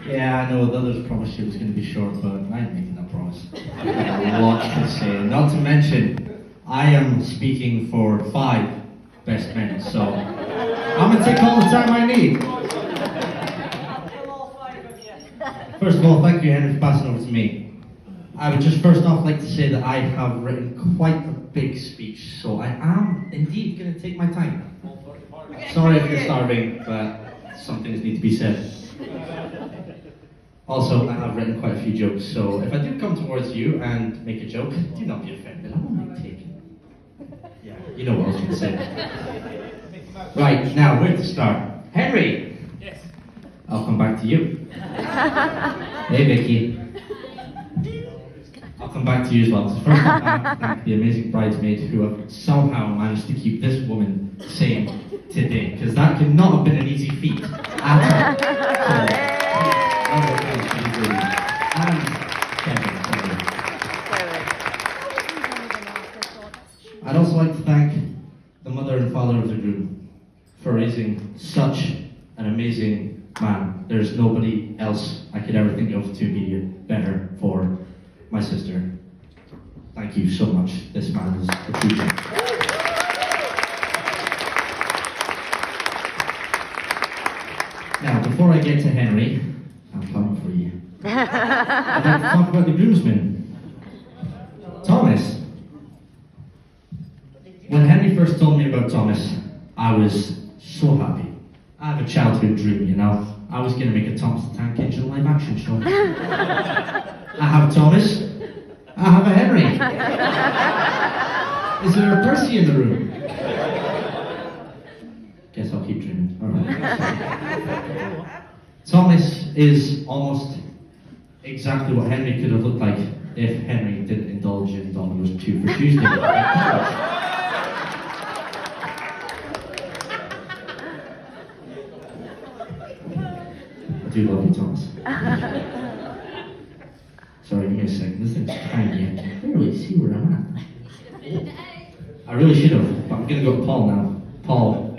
Yeah, I know the others promised it was going to be short, but I ain't making that promise. I've got a lot to say. Not to mention, I am speaking for 5 best men, so I'm going to take all the time I need. First of all, thank you, Henry, for passing over to me. I would just first off like to say that I have written quite a big speech, so I am indeed going to take my time. Sorry if you're starving, but some things need to be said. Also, I have written quite a few jokes, so if I do come towards you and make a joke, do not be offended. I'm only taking. Yeah, you know what I was going to say. Right, now, where to start? Henry! Yes. I'll come back to you. Hey, Vicky. I'll come back to you as well. So first, I have to thank the amazing bridesmaids who have somehow managed to keep this woman sane today, because that could not have been an easy feat at all. And Kevin, I'd also like to thank the mother and father of the groom for raising such an amazing man. There's nobody else I could ever think of to be better for my sister. Thank you so much. This man is a true gem. Now, before I get to Henry, I'm coming for you. I'd like to talk about the groomsmen. Thomas. When Henry first told me about Thomas, I was so happy. I have a childhood dream, you know. I was going to make a Thomas the Tank Engine live action show. I have Thomas. I have a Henry. Is there a Percy in the room? Guess I'll keep dreaming. Alright. Thomas is almost exactly what Henry could have looked like if Henry didn't indulge in Domino's 2 for Tuesday. I do love you, Thomas. Sorry, give me a second. This thing's tiny. I can't really see where I'm at. I really should have, but I'm going to go to Paul now. Paul.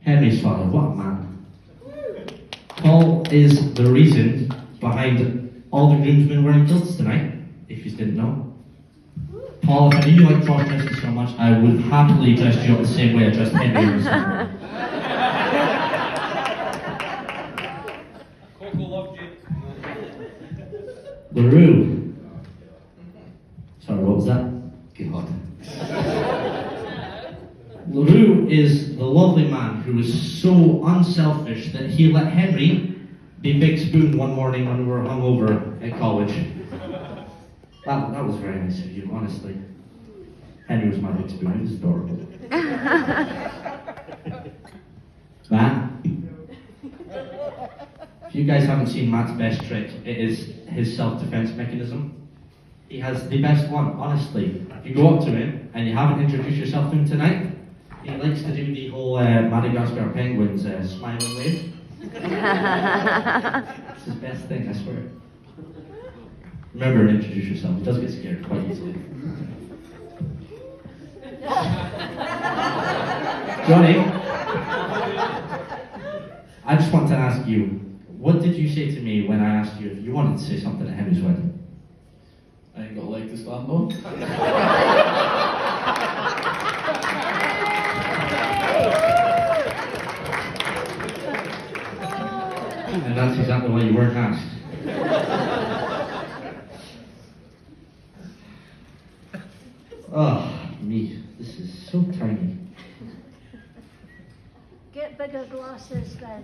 Henry's father, what a man. Paul is the reason behind all the groomsmen wearing kilts tonight, if you didn't know. Paul, if I knew you liked cross-dressing so much, I would happily dress you up the same way I dressed Henry. LaRue. Sorry, what was that? God. LaRue is the lovely man who was so unselfish that he let Henry be Big Spoon one morning when we were hungover at college. That was very nice of you, honestly. Henry was my Big Spoon, it was adorable. Matt? If you guys haven't seen Matt's best trick, it is his self-defense mechanism. He has the best one, honestly. If you go up to him and you haven't introduced yourself to him tonight, he likes to do the whole Madagascar penguins smiling wave. It's his best thing, I swear. Remember to introduce yourself. He does get scared quite easily. Johnny, I just want to ask you, what did you say to me when I asked you if you wanted to say something at Henry's wedding? I ain't got a leg to stand on. And that's exactly why you weren't asked. Oh, me. This is so tiny. Get bigger glasses then.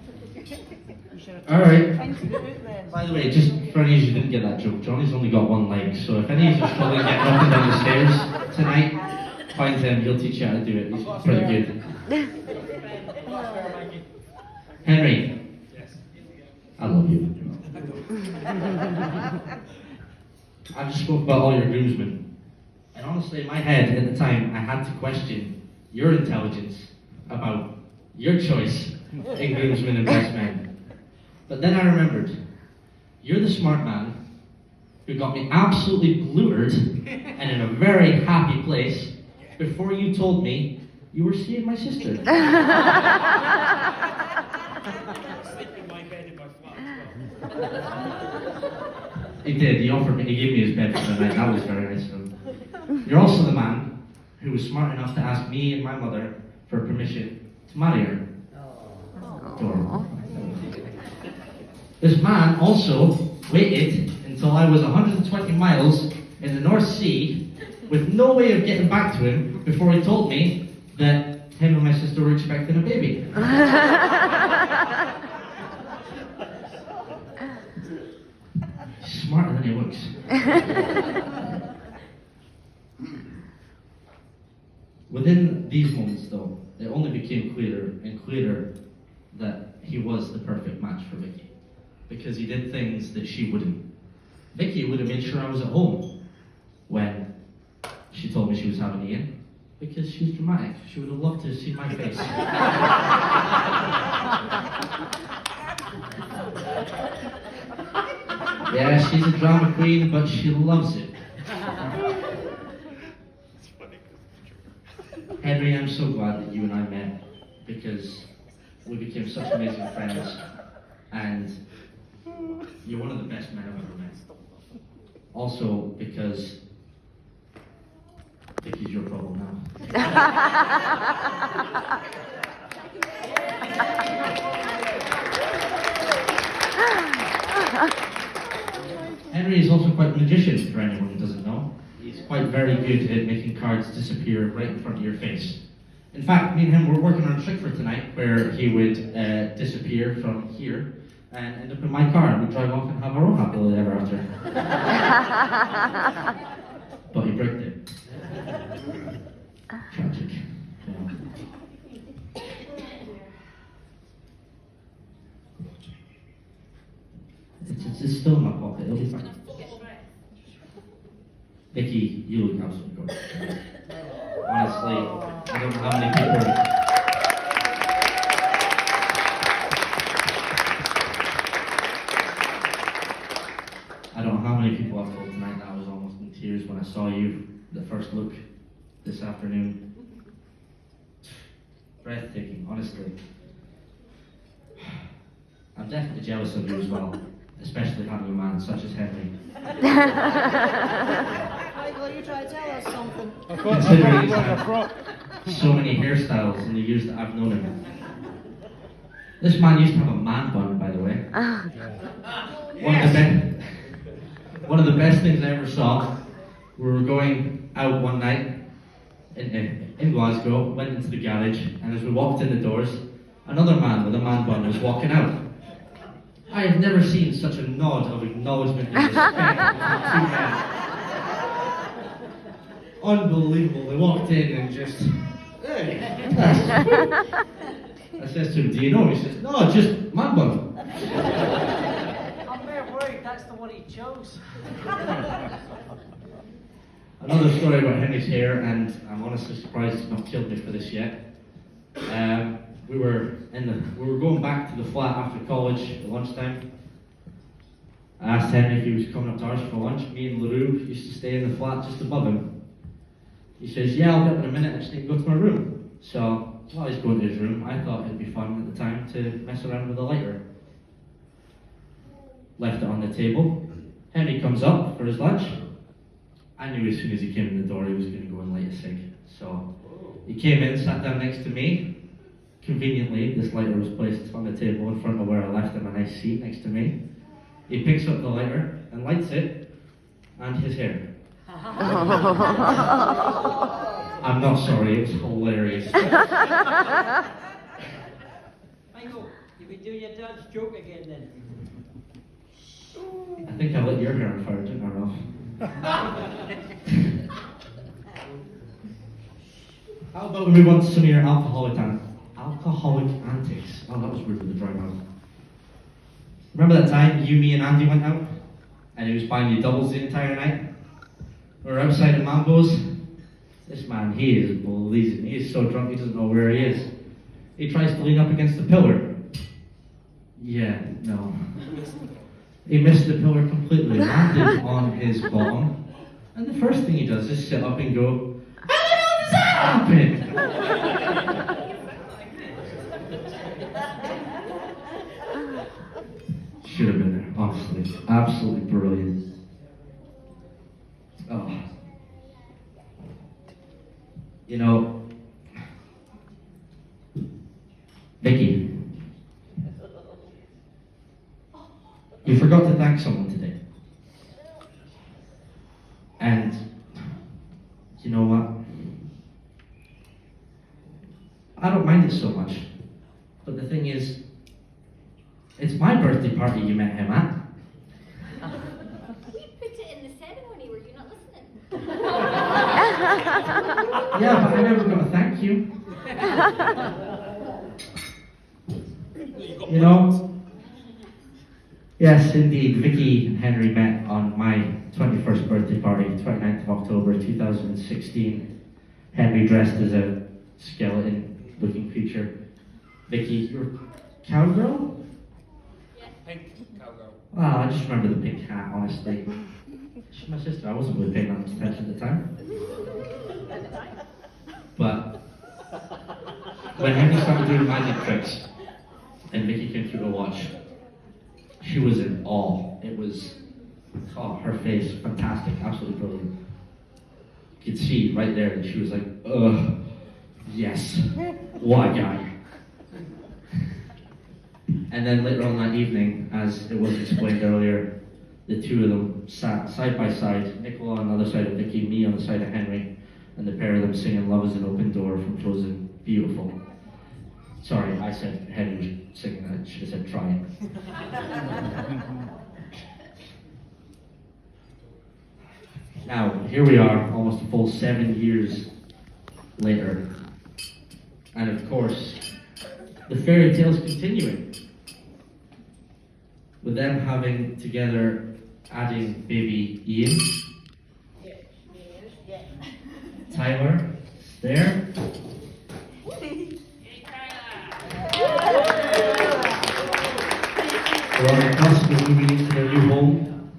Alright. By the way, just for any of you who didn't get that joke, Johnny's only got one leg, so if any of you are struggling getting up and down the stairs tonight, find him, he'll teach you how to do it. He's pretty good. Henry. Yes. I love you. I just spoke about all your groomsmen. And honestly, in my head at the time, I had to question your intelligence about your choice in groomsmen and best men. But then I remembered, you're the smart man who got me absolutely glutered and in a very happy place before you told me you were seeing my sister. He did. He offered me. He gave me his bed for the night. That was very nice of him. You're also the man who was smart enough to ask me and my mother for permission to marry her. Adorable. This man also waited until I was 120 miles in the North Sea with no way of getting back to him before he told me that him and my sister were expecting a baby. Smarter than he looks. Within these moments, though, it only became clearer and clearer that he was the perfect match for Vicky, because he did things that she wouldn't. Vicky would have made sure I was at home when she told me she was having Ian, because she was dramatic. She would have loved to see my face. Yeah, she's a drama queen, but she loves it. Henry, I'm so glad that you and I met, because we became such amazing friends, and you're one of the best men I've ever met. Also, because Vicky's your problem now. Henry is also quite a magician, for anyone who doesn't know. He's quite very good at making cards disappear right in front of your face. In fact, me and him were working on a trick for tonight where he would disappear from here and end up in my car, and we'd drive off and have our own happily ever after. But he bricked it. Tragic. Yeah. It's still in my pocket, it'll be fine. Vicky, you look absolutely gorgeous. Honestly, I don't know how many people... I don't know how many people I've told tonight that I was almost in tears when I saw you, the first look this afternoon. Breathtaking, honestly. I'm definitely jealous of you as well, especially having a man such as Henry. Michael, you try to tell us something. Considering he's had so many hairstyles in the years that I've known him. This man used to have a man bun, by the way. One of the best things I ever saw, we were going out one night in Glasgow, went into the garage, and as we walked in the doors, another man with a man bun was walking out. I have never seen such a nod of acknowledgement and respect from two men. Unbelievable. They walked in and just, hey. I says to him, do you know? He says, no, just man bun. I'm very worried that's the one he chose. Another story about Henry's hair, and I'm honestly surprised he's not killed me for this yet. We were going back to the flat after college at lunchtime. I asked Henry if he was coming up to ours for lunch. Me and LaRue used to stay in the flat just above him. He says, yeah, I'll be up in a minute, I just need to go to my room. So, while he's going to his room, I thought it'd be fun at the time to mess around with a lighter. Left it on the table. Henry comes up for his lunch. I knew as soon as he came in the door he was going to go and light a cig. So, he came in, sat down next to me. Conveniently, this lighter was placed on the table in front of where I left him a nice seat next to me. He picks up the lighter and lights it, and his hair. I'm not sorry, it's hilarious. Michael, you been doing your dad's joke again then? I think I lit your hair on fire, didn't I, Ralph? How about we move on to some of your alcoholic antics? Oh, that was rude with the dry mouth. Remember that time you, me, and Andy went out? And he was buying you doubles the entire night? We were outside at Mambo's. This man, he is blazing. He is so drunk he doesn't know where he is. He tries to lean up against the pillar. Yeah, no. He missed the pillar completely, landed on his bottom. And the first thing he does is sit up and go, what's happening? Should have been there, honestly. brilliant. Absolutely brilliant. Oh. You know, Vicky, you forgot to thank someone today. And you know what? I don't mind it so much. But the thing is, it's my birthday party you met him at. We put it in the ceremony, were you not listening? Yeah, but I never got a thank you. You know? Yes, indeed. Vicky and Henry met on my 21st birthday party, 29th of October 2016. Henry dressed as a skeleton-looking creature. Vicky, you're a cowgirl? Pink cowgirl. Wow, I just remember the pink hat, honestly. She's my sister. I wasn't really paying that much attention at the time. But when Henry started doing magic tricks and Vicky came through to watch, she was in awe. It was, oh, her face, fantastic, absolutely brilliant. You could see right there that she was like, ugh, yes, what a guy. And then later on that evening, as it was explained earlier, the two of them sat side by side, Nicola on the other side of Vicky, me on the side of Henry, and the pair of them singing Love is an Open Door from Frozen. Beautiful. Sorry, I said Henry was singing that, I should have said trying. Now, here we are, almost a full 7 years later. And of course, the fairy tale's continuing. With them having together, adding baby Ian. Tyler, there. We're on the cusp of moving into their new home.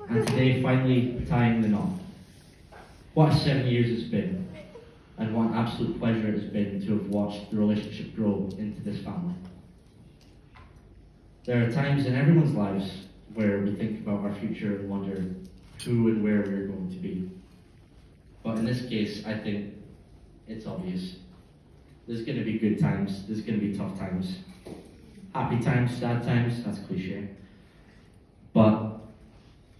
And today, finally, tying the knot. What 7 years it's been. And what an absolute pleasure it has been to have watched the relationship grow into this family. There are times in everyone's lives where we think about our future and wonder who and where we're going to be. But in this case, I think it's obvious. There's going to be good times, there's going to be tough times. Happy times, sad times, that's cliche. But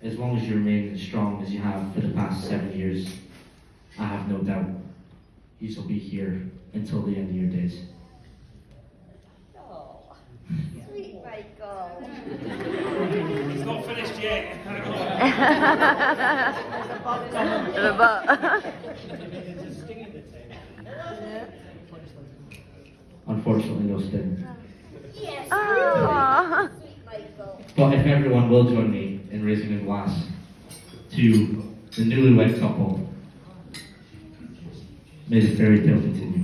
as long as you remain as strong as you have for the past 7 years, I have no doubt you will be here until the end of your days. Oh, sweet Michael. It's not finished yet. Unfortunately, no sting. Yes, Aww. sweet Michael. But if everyone will join me in raising a glass to the newlywed couple, may the fairy tale continue.